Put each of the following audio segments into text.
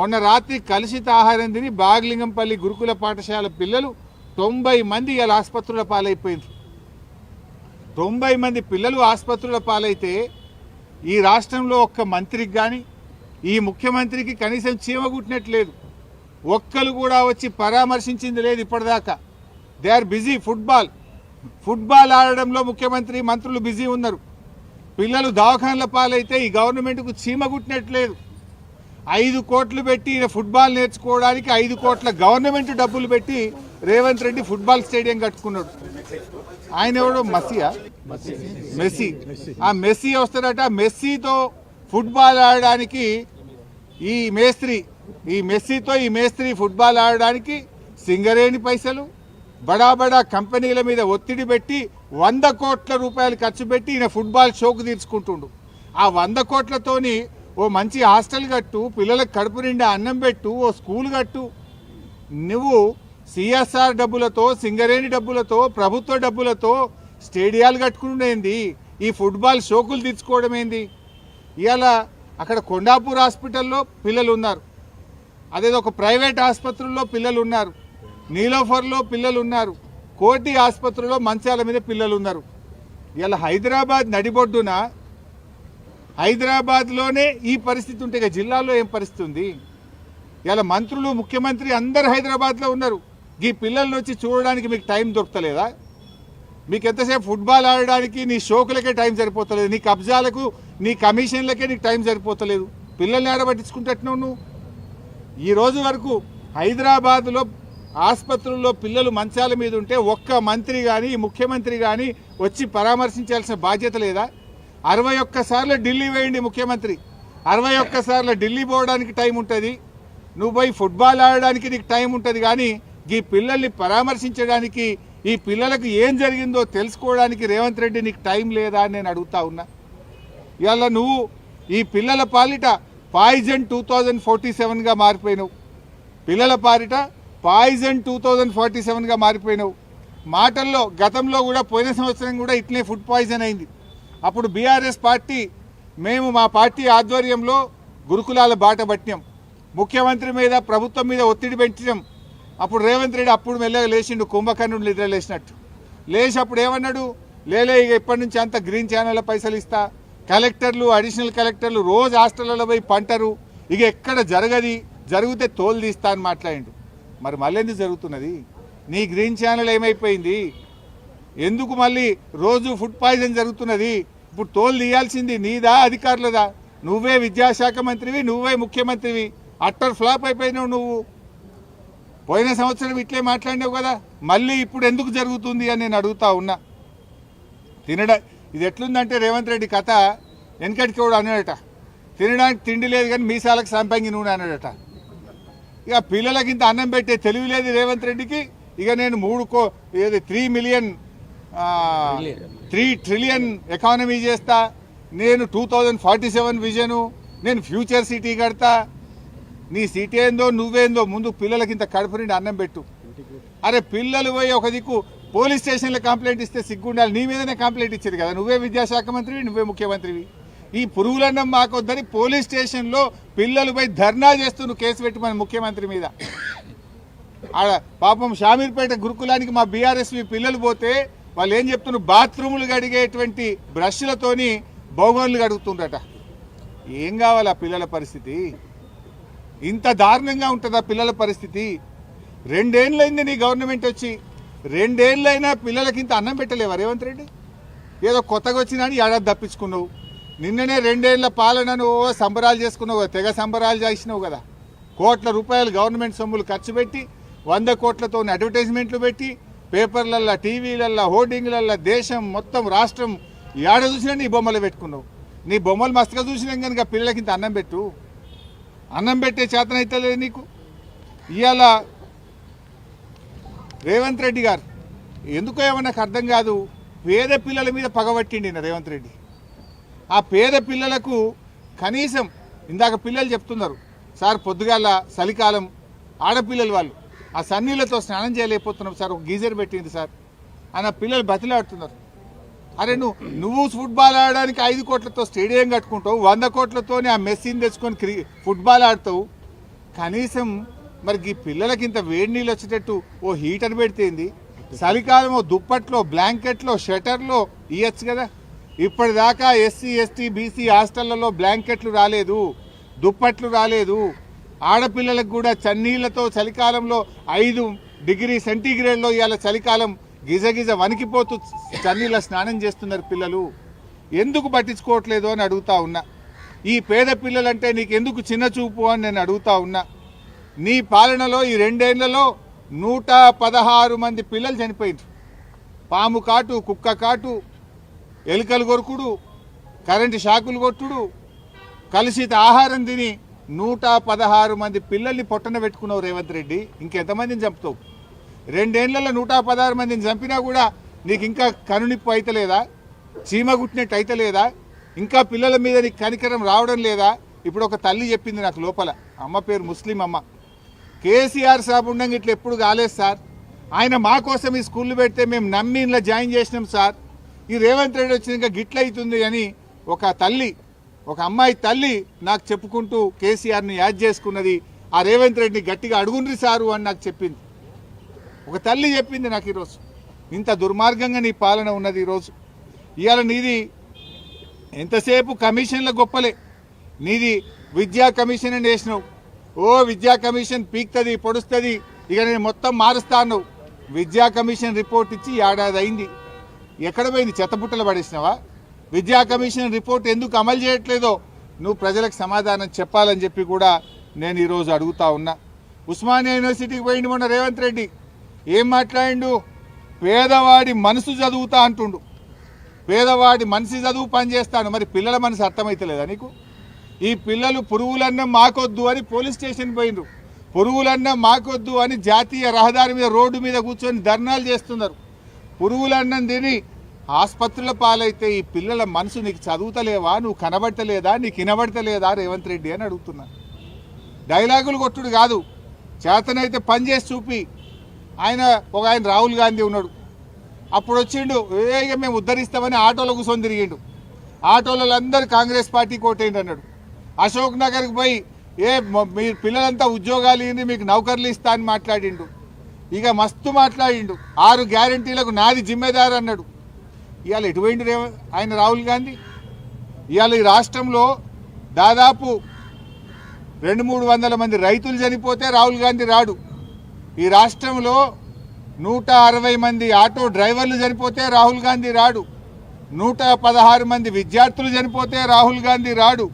మొన్న రాత్రి కలుషిత ఆహారం తిని బాగలింగంపల్లి గురుకుల పాఠశాల పిల్లలు 90 మంది ఇలా ఆసుపత్రుల పాలైపోయింది. 90 మంది పిల్లలు ఆసుపత్రుల పాలైతే ఈ రాష్ట్రంలో ఒక్క మంత్రికి కానీ ఈ ముఖ్యమంత్రికి కనీసం చీమగుట్టినట్లేదు. ఒక్కరు కూడా వచ్చి పరామర్శించింది లేదు ఇప్పటిదాకా. They are busy. ఫుట్బాల్ ఆడడంలో ముఖ్యమంత్రి మంత్రులు బిజీ ఉన్నారు. పిల్లలు దవాఖానల పాలైతే ఈ గవర్నమెంట్కు చీమగుట్టినట్లేదు. 5 కోట్లు పెట్టి ఫుట్బాల్ నేర్చుకోవడానికి 5 కోట్ల గవర్నమెంట్ డబ్బులు పెట్టి రేవంత్ రెడ్డి ఫుట్బాల్ స్టేడియం కట్టుకున్నాడు. ఆయన ఎవడో మెస్సీ. ఆ మెస్సీ వస్తాడట. మెస్సీతో ఫుట్బాల్ ఆడడానికి ఈ మేస్త్రి ఫుట్బాల్ ఆడడానికి సింగరేణి పైసలు బడా కంపెనీల మీద ఒత్తిడి పెట్టి 100 కోట్ల రూపాయలు ఖర్చు పెట్టి ఈయన ఫుట్బాల్ షోకు తీర్చుకుంటుండు. ఆ 100 కోట్లతోని ఓ మంచి హాస్టల్ కట్టు, పిల్లలకు కడుపు నిండా అన్నం పెట్టు, ఓ స్కూల్ కట్టు. నువ్వు సిఎస్ఆర్ డబ్బులతో, సింగరేణి డబ్బులతో, ప్రభుత్వ డబ్బులతో స్టేడియాలు కట్టుకునేంది, ఈ ఫుట్బాల్ షోకులు తీర్చుకోవడం ఏంది? ఇవాళ అక్కడ కొండాపూర్ హాస్పిటల్లో పిల్లలు ఉన్నారు, అదేదో ఒక ప్రైవేట్ ఆసుపత్రుల్లో పిల్లలు ఉన్నారు, నీలోఫర్లో పిల్లలు ఉన్నారు, కోటి ఆసుపత్రిలో మంచాల మీద పిల్లలు ఉన్నారు. ఇలా హైదరాబాద్ నడిబొడ్డున హైదరాబాద్లోనే ఈ పరిస్థితి ఉంటే జిల్లాలో ఏం పరిస్థితి ఉంది? ఇలా మంత్రులు, ముఖ్యమంత్రి అందరు హైదరాబాద్లో ఉన్నారు. ఈ పిల్లల్ని వచ్చి చూడడానికి మీకు టైం దొరకలేదా? మీకు ఎంతసేపు ఫుట్బాల్ ఆడడానికి నీ షోకులకే టైం సరిపోతలేదు, నీ కబ్జాలకు, నీ కమిషన్లకే నీకు టైం సరిపోతలేదు. పిల్లల్ని ఆడబట్టించుకుంటున్నావు నువ్వు. ఈ రోజు వరకు హైదరాబాద్లో ఆసుపత్రుల్లో పిల్లలు మంచాల మీద ఉంటే ఒక్క మంత్రి కానీ ముఖ్యమంత్రి కానీ వచ్చి పరామర్శించాల్సిన బాధ్యత లేదా? 61 సార్లు ఢిల్లీ వేయండి ముఖ్యమంత్రి. 61 సార్లు ఢిల్లీ పోవడానికి టైం ఉంటుంది, నువ్వు పోయి ఫుట్బాల్ ఆడడానికి నీకు టైం ఉంటుంది. కానీ ఈ పిల్లల్ని పరామర్శించడానికి, ఈ పిల్లలకు ఏం జరిగిందో తెలుసుకోవడానికి రేవంత్ రెడ్డి నీకు టైం లేదా అని నేను అడుగుతా ఉన్నా. ఇవాళ నువ్వు ఈ పిల్లల పాలిట పాయిజన్ 2047గా మారిపోయినావు. పిల్లల పాలిట పాయిజన్ 2047గా మారిపోయినావు. మాటల్లో గతంలో కూడా పోయిన సంవత్సరం కూడా ఇట్లే ఫుడ్ పాయిజన్ అయింది. అప్పుడు బీఆర్ఎస్ పార్టీ, మేము మా పార్టీ ఆధ్వర్యంలో గురుకులాల బాట పట్టినాం, ముఖ్యమంత్రి మీద, ప్రభుత్వం మీద ఒత్తిడి పెంచాం. అప్పుడు రేవంత్ రెడ్డి అప్పుడు మెల్లగా లేచిండు, కుంభకర్ణుడు నిద్ర లేచినట్టు లేచి అప్పుడు ఏమన్నాడు? లేలే ఇక ఇప్పటి నుంచి అంత గ్రీన్ ఛానళ్ళ పైసలు ఇస్తా, కలెక్టర్లు, అడిషనల్ కలెక్టర్లు రోజు హాస్టళ్లలో పోయి పంటరు, ఇక ఎక్కడ జరగది, జరిగితే తోలు తీస్తా అని మాట్లాడిండు. మరి మళ్ళీ ఎందుకు జరుగుతున్నది? నీ గ్రీన్ ఛానల్ ఏమైపోయింది? ఎందుకు మళ్ళీ రోజు ఫుడ్ పాయిజన్ జరుగుతున్నది? ఇప్పుడు తోలు తీయాల్సింది నీదా, అధికారులదా? నువ్వే విద్యాశాఖ మంత్రివి, నువ్వే ముఖ్యమంత్రివి. అట్టర్ ఫ్లాప్ అయిపోయినావు నువ్వు. పోయిన సంవత్సరం ఇట్లే మాట్లాడినావు కదా, మళ్ళీ ఇప్పుడు ఎందుకు జరుగుతుంది అని నేను అడుగుతా ఉన్నా. ఇది ఎట్లుందంటే రేవంత్ రెడ్డి కథ, వెనకటికి కూడా అన్నాడట, తినడానికి తిండి లేదు కానీ మీసాలకు సంపంగి నూనె అన్నాడట. ఇక పిల్లలకి ఇంత అన్నం పెట్టే తెలివి లేదు రేవంత్ రెడ్డికి. ఇక నేను 3 ట్రిలియన్ ఎకానమీ చేస్తా, నేను 2047 విజను, నేను ఫ్యూచర్ సిటీ కడతా. నీ సిటీ ఏందో నువ్వేందో, ముందు పిల్లలకి ఇంత కడుపు నిండి అన్నం పెట్టు. అరే పిల్లలు పోయి ఒక దిక్కు పోలీస్ స్టేషన్లో కంప్లైంట్ ఇస్తే సిగ్గుండాలి. నీ మీదనే కంప్లైంట్ ఇచ్చేది కదా, నువ్వే విద్యాశాఖ మంత్రివి, నువ్వే ముఖ్యమంత్రివి. ఈ పురుగులన్నం మాకొద్దని పోలీస్ స్టేషన్లో పిల్లలు పోయి ధర్నా చేస్తూ నువ్వు కేసు పెట్టుమని ముఖ్యమంత్రి మీద. ఆడ పాపం షామీర్పేట గురుకులానికి మా బీఆర్ఎస్వి పిల్లలు పోతే వాళ్ళు ఏం చెప్తున్నారు? బాత్రూములు కడిగేటువంటి బ్రష్లతోని బౌగోన్లు కడుగుతుండట. ఏం కావాలి ఆ పిల్లల పరిస్థితి? ఇంత దారుణంగా ఉంటుందా పిల్లల పరిస్థితి? 2 ఏళ్ళైంది నీ గవర్నమెంట్ వచ్చి, 2 ఏళ్ళైనా పిల్లలకి ఇంత అన్నం పెట్టలేవా రేవంత్ రెడ్డి? ఏదో కొత్తగా వచ్చినా ఏడాది తప్పించుకున్నావు. నిన్ననే 2 ఏళ్ల పాలనను సంబరాలు చేసుకున్నావు కదా, తెగ సంబరాలు చేసినావు కదా. కోట్ల రూపాయలు గవర్నమెంట్ సొమ్ములు ఖర్చు పెట్టి, 100 కోట్లతో అడ్వర్టైజ్మెంట్లు పెట్టి, పేపర్లల్లో, టీవీలల్లో, హోర్డింగ్లల్లో, దేశం మొత్తం, రాష్ట్రం ఏడ చూసినా నీ బొమ్మలు పెట్టుకున్నావు. నీ బొమ్మలు మస్తుగా చూసినాం కనుక పిల్లలకి ఇంత అన్నం పెట్టు. అన్నం పెట్టే చేతనైతే లేదు నీకు. ఇవాళ రేవంత్ రెడ్డి గారు ఎందుకో ఏమో నాకు అర్థం కాదు, పేద పిల్లల మీద పగబట్టిండి రేవంత్ రెడ్డి. ఆ పేద పిల్లలకు కనీసం, ఇందాక పిల్లలు చెప్తున్నారు సార్, పొద్దుగాల చలికాలం ఆడపిల్లలు వాళ్ళు ఆ సన్నీళ్ళతో స్నానం చేయలేకపోతున్నాం సార్, ఒక గీజర్ పెట్టింది సార్ అని ఆ పిల్లలు బతిలాడుతున్నారు. అరే నువ్వు ఫుట్బాల్ ఆడడానికి 5 కోట్లతో స్టేడియం కట్టుకుంటావు, 100 కోట్లతో ఆ మెస్సీని తెచ్చుకొని ఫుట్బాల్ ఆడతావు. కనీసం మరి ఈ పిల్లలకి ఇంత వేడి నీళ్ళు వచ్చేటట్టు ఓ హీటర్ పెడితేంది, చలికాలం ఓ దుప్పట్లో బ్లాంకెట్లో షటర్లో ఇవ్వచ్చు కదా. ఇప్పటిదాకా ఎస్సీ ఎస్టీ బీసీ హాస్టళ్లలో బ్లాంకెట్లు రాలేదు, దుప్పట్లు రాలేదు. ఆడపిల్లలకు కూడా చన్నీళ్లతో చలికాలంలో 5 డిగ్రీ సెంటీగ్రేడ్లో ఇవాళ చలికాలం గిజగిజ వణికిపోతూ చన్నీళ్ళ స్నానం చేస్తున్నారు పిల్లలు. ఎందుకు పట్టించుకోవట్లేదు అని అడుగుతా ఉన్నా. ఈ పేద పిల్లలంటే నీకెందుకు చిన్న చూపు అని నేను అడుగుతా ఉన్నా. నీ పాలనలో ఈ 2 ఏళ్లలో 116 మంది పిల్లలు చనిపోయింది. పాము కాటు, కుక్క కాటు, ఎలుకలు కొరుకుడు, కరెంటు షాకులు కొట్టుడు, కలుషిత ఆహారం తిని 116 మంది పిల్లల్ని పొట్టన పెట్టుకున్నావు రేవంత్ రెడ్డి. ఇంకెంతమందిని చంపుతావు? 2 ఏళ్లలో 116 మందిని చంపినా కూడా నీకు ఇంకా కనునిప్పు అయితలేదా? చీమ గుట్టినట్టు అయితలేదా? ఇంకా పిల్లల మీద నీకు కనికరం రావడం లేదా? ఇప్పుడు ఒక తల్లి చెప్పింది నాకు లోపల, అమ్మ పేరు ముస్లిం అమ్మ, కేసీఆర్ సాబ్ ఉండంగా ఇట్లా ఎప్పుడు కాలేదు సార్, ఆయన మా కోసం ఈ స్కూళ్ళు పెడితే మేము నమ్మి ఇలా జాయిన్ చేసినాం సార్, ఈ రేవంత్ రెడ్డి వచ్చినాక గిట్ల అవుతుంది అని ఒక తల్లి, ఒక అమ్మాయి తల్లి నాకు చెప్పుకుంటూ కేసీఆర్ని యాద్ చేసుకున్నది. ఆ రేవంత్ రెడ్డిని గట్టిగా అడుగుండ్రి సారు అని నాకు చెప్పింది. ఒక తల్లి చెప్పింది నాకు ఈరోజు. ఇంత దుర్మార్గంగా నీ పాలన ఉన్నది ఈరోజు. ఇవాళ నీది ఎంతసేపు కమిషన్ల గొప్పలే. నీది విద్యా కమిషన్ అని వేసినావు. ఓ విద్యా కమిషన్ పీక్తుంది పొడుస్తుంది, ఇక నేను మొత్తం మారుస్తాను. విద్యా కమిషన్ రిపోర్ట్ ఇచ్చి 1 ఏడాది అయింది. ఎక్కడ పోయింది? చెత్తబుట్టలు పడేసినావా? విద్యా కమిషన్ రిపోర్ట్ ఎందుకు అమలు చేయట్లేదో నువ్వు ప్రజలకు సమాధానం చెప్పాలని చెప్పి కూడా నేను ఈరోజు అడుగుతా ఉన్నా. ఉస్మానియా యూనివర్సిటీకి పోయిండు మొన్న రేవంత్ రెడ్డి. ఏం మాట్లాడిండు? పేదవాడి మనసు చదువుతా అంటుండు. పేదవాడి మనసు చదువు పనిచేస్తాను. మరి పిల్లల మనసు అర్థమవుతలేదా నీకు? ఈ పిల్లలు పురుగులన్నం మాకొద్దు అని పోలీస్ స్టేషన్ పోయినరు. పురుగులన్నం మాకొద్దు అని జాతీయ రహదారి మీద రోడ్డు మీద కూర్చొని ధర్నాలు చేస్తున్నారు. పురుగులన్నం తిని ఆసుపత్రుల పాలైతే ఈ పిల్లల మనసు నీకు చదువుతలేవా? నువ్వు కనబడతలేదా? నీకు వినబడతలేదా రేవంత్ రెడ్డి అని అడుగుతున్నా. డైలాగులు కొట్టుడు కాదు, చేతనైతే పని చేసి చూపి. ఆయన రాహుల్ గాంధీ ఉన్నాడు, అప్పుడు వచ్చిండు, ఇక మేము ఉద్ధరిస్తామని ఆటోలో కూర్చొని తిరిగిండు. ఆటోలలో అందరు కాంగ్రెస్ పార్టీ కోటేయండి అన్నాడు. అశోక్ నగర్కి పోయి మీ పిల్లలంతా ఉద్యోగాలు ఇవ్వండి, మీకు నౌకర్లు ఇస్తా అని మాట్లాడిండు. ఇక మస్తు మాట్లాడిండు. 6 గ్యారంటీలకు నాది జిమ్మేదారు అన్నాడు. ఇవాళ ఎటు పోయిండు ఆయన రాహుల్ గాంధీ? ఇవాళ ఈ రాష్ట్రంలో దాదాపు 200-300 మంది రైతులు చనిపోతే రాహుల్ గాంధీ రాడు. ఈ రాష్ట్రంలో 160 మంది ఆటో డ్రైవర్లు చనిపోతే రాహుల్ గాంధీ రాడు. 116 మంది విద్యార్థులు చనిపోతే రాహుల్ గాంధీ రాడు.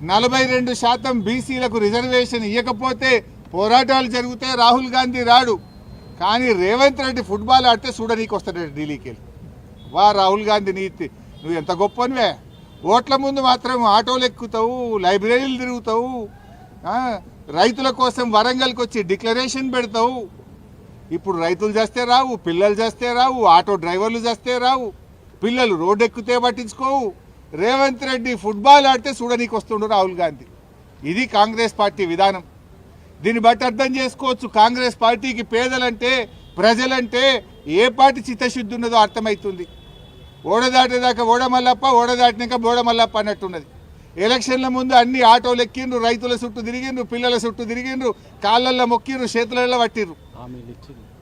42% బీసీలకు రిజర్వేషన్ ఇవ్వకపోతే పోరాటాలు జరిగితే రాహుల్ గాంధీ రాడు. కానీ రేవంత్ రెడ్డి ఫుట్బాల్ ఆడితే చూడనీకి వస్తాడు ఢిల్లీకి వెళ్ళి. వా రాహుల్ గాంధీ నీతి, నువ్వు ఎంత గొప్పనివే. ఓట్ల ముందు మాత్రం ఆటోలు ఎక్కుతావు, లైబ్రరీలు తిరుగుతావు, రైతుల కోసం వరంగల్కి వచ్చి డిక్లరేషన్ పెడతావు. ఇప్పుడు రైతులు చేస్తే రావు, పిల్లలు చేస్తే రావు, ఆటో డ్రైవర్లు చేస్తే రావు, పిల్లలు రోడ్డు ఎక్కితే పట్టించుకోవు. రేవంత్ రెడ్డి ఫుట్బాల్ ఆడితే చూడనీకి వస్తుండు రాహుల్ గాంధీ. ఇది కాంగ్రెస్ పార్టీ విధానం. దీన్ని బట్టి అర్థం చేసుకోవచ్చు కాంగ్రెస్ పార్టీకి పేదలంటే ప్రజలంటే ఏ పార్టీ చిత్తశుద్ధి ఉన్నదో అర్థమవుతుంది. ఓడదాటేదాకా ఓడమల్లప్ప, ఓడదాటినాక బోడమల్లప్ప అన్నట్టున్నది. ఎలక్షన్ల ముందు అన్ని ఆటోలు ఎక్కిండ్రు, రైతుల చుట్టూ తిరిగిండ్రు, పిల్లల చుట్టూ తిరిగిండ్రు, కాళ్ళల్లో మొక్కిండ్రు, చేతులలో పట్టిండ్రు,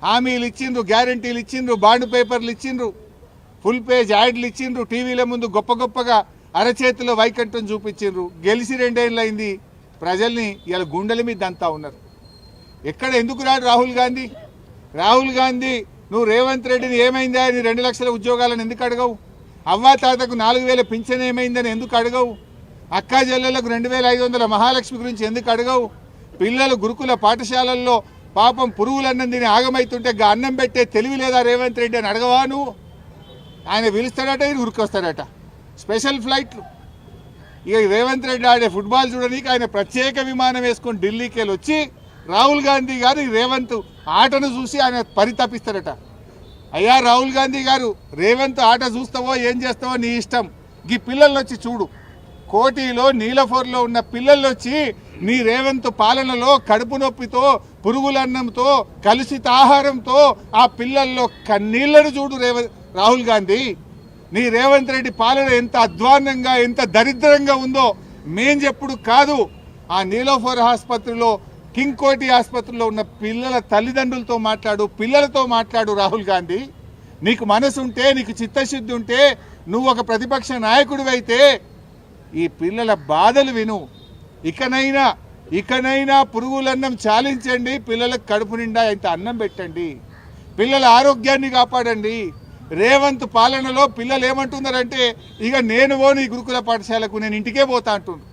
హామీలు ఇచ్చిండ్రు, గ్యారంటీలు ఇచ్చిండ్రు, బాండ్ పేపర్లు ఇచ్చిండ్రు, ఫుల్ పేజ్ యాడ్లు ఇచ్చిండ్రు, టీవీల ముందు గొప్ప గొప్పగా అరచేతిలో వైకంఠం చూపించిండ్రు. గెలిచి 2 ఏళ్ళు అయింది. ప్రజల్ని ఇలా గుండెల మీద దంతా ఉన్నారు. ఎక్కడ ఎందుకు రాడు రాహుల్ గాంధీ? రాహుల్ గాంధీ నువ్వు రేవంత్ రెడ్డిని ఏమైందా నీ 2 లక్షల ఉద్యోగాలను ఎందుకు అడగవు? అవ్వా తాతకు 4000 పింఛన్ ఏమైందని ఎందుకు అడగవు? అక్కా చెల్లెలకు 2500 మహాలక్ష్మి గురించి ఎందుకు అడగవు? పిల్లలు గురుకుల పాఠశాలల్లో పాపం పురుగులన్నం తిని ఆగమైతుంటే అన్నం పెట్టే తెలివి లేదా రేవంత్ రెడ్డి అని అడగవా నువ్వు? ఆయన పిలుస్తాడట, ఈయన ఉరికొస్తాడట, స్పెషల్ ఫ్లైట్లు. ఇక రేవంత్ రెడ్డి ఆడే ఫుట్బాల్ చూడడానికి ఆయన ప్రత్యేక విమానం వేసుకొని ఢిల్లీకి వెళ్ళి వచ్చి రాహుల్ గాంధీ గారు రేవంత్ ఆటను చూసి ఆయన పరితపిస్తారట. అయ్యా రాహుల్ గాంధీ గారు, రేవంత్ ఆట చూస్తావో ఏం చేస్తావో నీ ఇష్టం. ఈ పిల్లలు వచ్చి చూడు, కోటిలో నీలఫోర్లో ఉన్న పిల్లలు వచ్చి నీ రేవంత్ పాలనలో కడుపు నొప్పితో, పురుగులన్నంతో, కలుషిత ఆహారంతో ఆ పిల్లల్లో కన్నీళ్లను చూడు రాహుల్ గాంధీ. నీ రేవంత్ రెడ్డి పాలన ఎంత అధ్వాన్నంగా, ఎంత దరిద్రంగా ఉందో మేం చెప్పుడు కాదు. ఆ నీలోఫర్ ఆసుపత్రిలో కింగ్ కోటి ఆసుపత్రిలో ఉన్న పిల్లల తల్లిదండ్రులతో మాట్లాడు, పిల్లలతో మాట్లాడు. రాహుల్ గాంధీ, నీకు మనసు ఉంటే, నీకు చిత్తశుద్ధి ఉంటే, నువ్వు ఒక ప్రతిపక్ష నాయకుడివైతే ఈ పిల్లల బాధలు విను. ఇకనైనా పురుగులన్నం చాలించండి, పిల్లలకు కడుపు నిండా ఇంత అన్నం పెట్టండి, పిల్లల ఆరోగ్యాన్ని కాపాడండి. రేవంత్ పాలనలో పిల్లలు ఏమంటున్నారంటే, ఇక నేను పోను ఈ గురుకుల పాఠశాలకు, నేను ఇంటికే పోతా అంటున్నారు.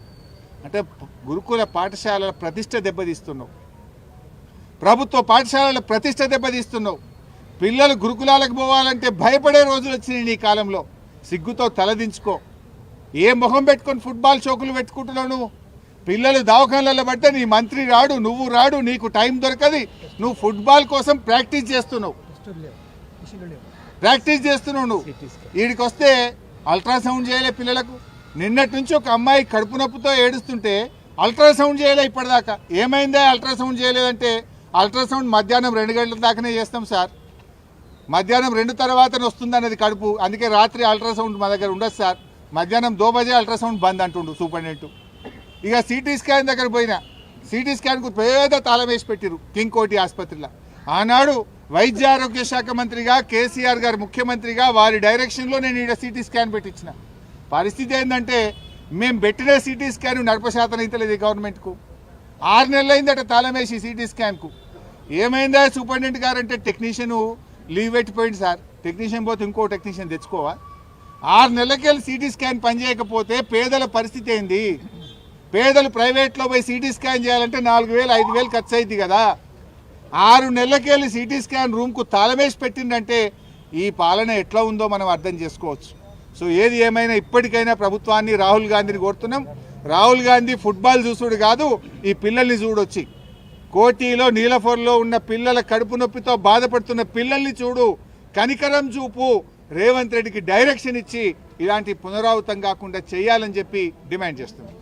అంటే గురుకుల పాఠశాలల ప్రతిష్ట దెబ్బతీస్తున్నావు, ప్రభుత్వ పాఠశాలల ప్రతిష్ట దెబ్బతీస్తున్నావు. పిల్లలు గురుకులాలకు పోవాలంటే భయపడే రోజులు వచ్చినాయి నీ కాలంలో. సిగ్గుతో తలదించుకో. ఏ మొహం పెట్టుకొని ఫుట్బాల్ షోకులు పెట్టుకుంటున్నావు నువ్వు? పిల్లలు దవాఖానలలో పడితే నీ మంత్రి రాడు, నువ్వు రాడు, నీకు టైం దొరకది. నువ్వు ఫుట్బాల్ కోసం ప్రాక్టీస్ చేస్తున్నావు నువ్వు. వీడికి వస్తే అల్ట్రాసౌండ్ చేయలే పిల్లలకు. నిన్నటి నుంచి ఒక అమ్మాయి కడుపు నొప్పితో ఏడుస్తుంటే అల్ట్రాసౌండ్ చేయలే ఇప్పటిదాకా. ఏమైందా అల్ట్రాసౌండ్ చేయలేదంటే, అల్ట్రాసౌండ్ మధ్యాహ్నం 2 గంటల దాకానే చేస్తాం సార్, మధ్యాహ్నం 2 తర్వాతనే వస్తుంది అన్నది కడుపు, అందుకే రాత్రి అల్ట్రాసౌండ్ మా దగ్గర ఉండదు సార్, మధ్యాహ్నం 2 బజే అల్ట్రాసౌండ్ బంద్ అంటుండు సూపరింటెండెంట్. ఇక సిటీ స్కాన్ దగ్గర పోయినా, సిటీ స్కాన్కు పేద తాళం వేసి పెట్టిరు కింగ్ కోటి ఆసుపత్రిలో. ఆనాడు వైద్య ఆరోగ్య శాఖ మంత్రిగా కేసీఆర్ గారు ముఖ్యమంత్రిగా వారి డైరెక్షన్లో నేను ఇక్కడ సిటీ స్కాన్ పెట్టించిన. పరిస్థితి ఏంటంటే, మేము పెట్టిన సిటీ స్కాన్ నడపశాతం అయితే గవర్నమెంట్కు. 6 నెలలు అయిందట తాళం వేసి సిటీ స్కాన్కు. ఏమైందా సూపరింటెండెంట్ గారు అంటే, టెక్నీషియన్ లీవ్ పెట్టిపోయింది సార్, టెక్నీషియన్ పోతే ఇంకో టెక్నీషియన్ తెచ్చుకోవా? 6 నెలలకెళ్ళి సిటీ స్కాన్ పనిచేయకపోతే పేదల పరిస్థితి ఏంది? పేదలు ప్రైవేట్లో పోయి సిటీ స్కాన్ చేయాలంటే 4,000 5,000 ఖర్చు అయింది కదా. 6 నెలలకెళ్ళి సిటీ స్కాన్ రూమ్కు తాళమేసి పెట్టిందంటే ఈ పాలన ఎట్లా ఉందో మనం అర్థం చేసుకోవచ్చు. సో ఏది ఏమైనా ఇప్పటికైనా ప్రభుత్వాన్ని, రాహుల్ గాంధీని కోరుతున్నాం. రాహుల్ గాంధీ ఫుట్బాల్ చూసుడు కాదు, ఈ పిల్లల్ని చూడొచ్చి కోటిలో నీలఫోర్లో ఉన్న పిల్లల కడుపు నొప్పితో బాధపడుతున్న పిల్లల్ని చూడు, కనికరం చూపు. రేవంత్ రెడ్డికి డైరెక్షన్ ఇచ్చి ఇలాంటి పునరావృతం కాకుండా చేయాలని చెప్పి డిమాండ్ చేస్తున్నాం.